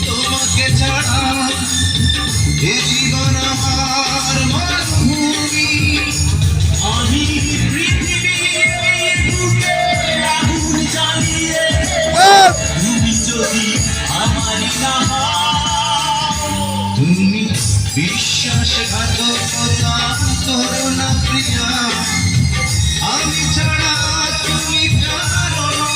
তোমাকে ছাড়া এ জীবন আমার মরুভূমি। আমি পৃথিবীর বুকে আগুন জ্বালিয়ে তুমি যদি আমারই না হও, তুমি বিশ্বাসঘাতকতা করো না প্রিয়া, আমি ছাড়া তুমি কারো না।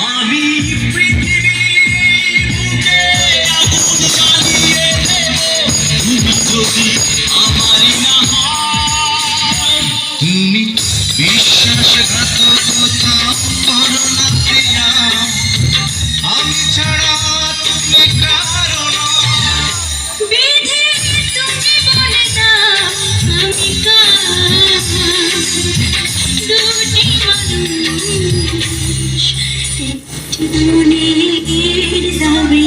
আমি পৃথিবীর বুকে আগুন জ্বালিয়ে দেব, তুমি যদি আমারই না হও, তুমি বিশ্বাসঘাতকতা করো না প্রিয়া, আমি ছাড়া তুমি কারো না। মনের দাবি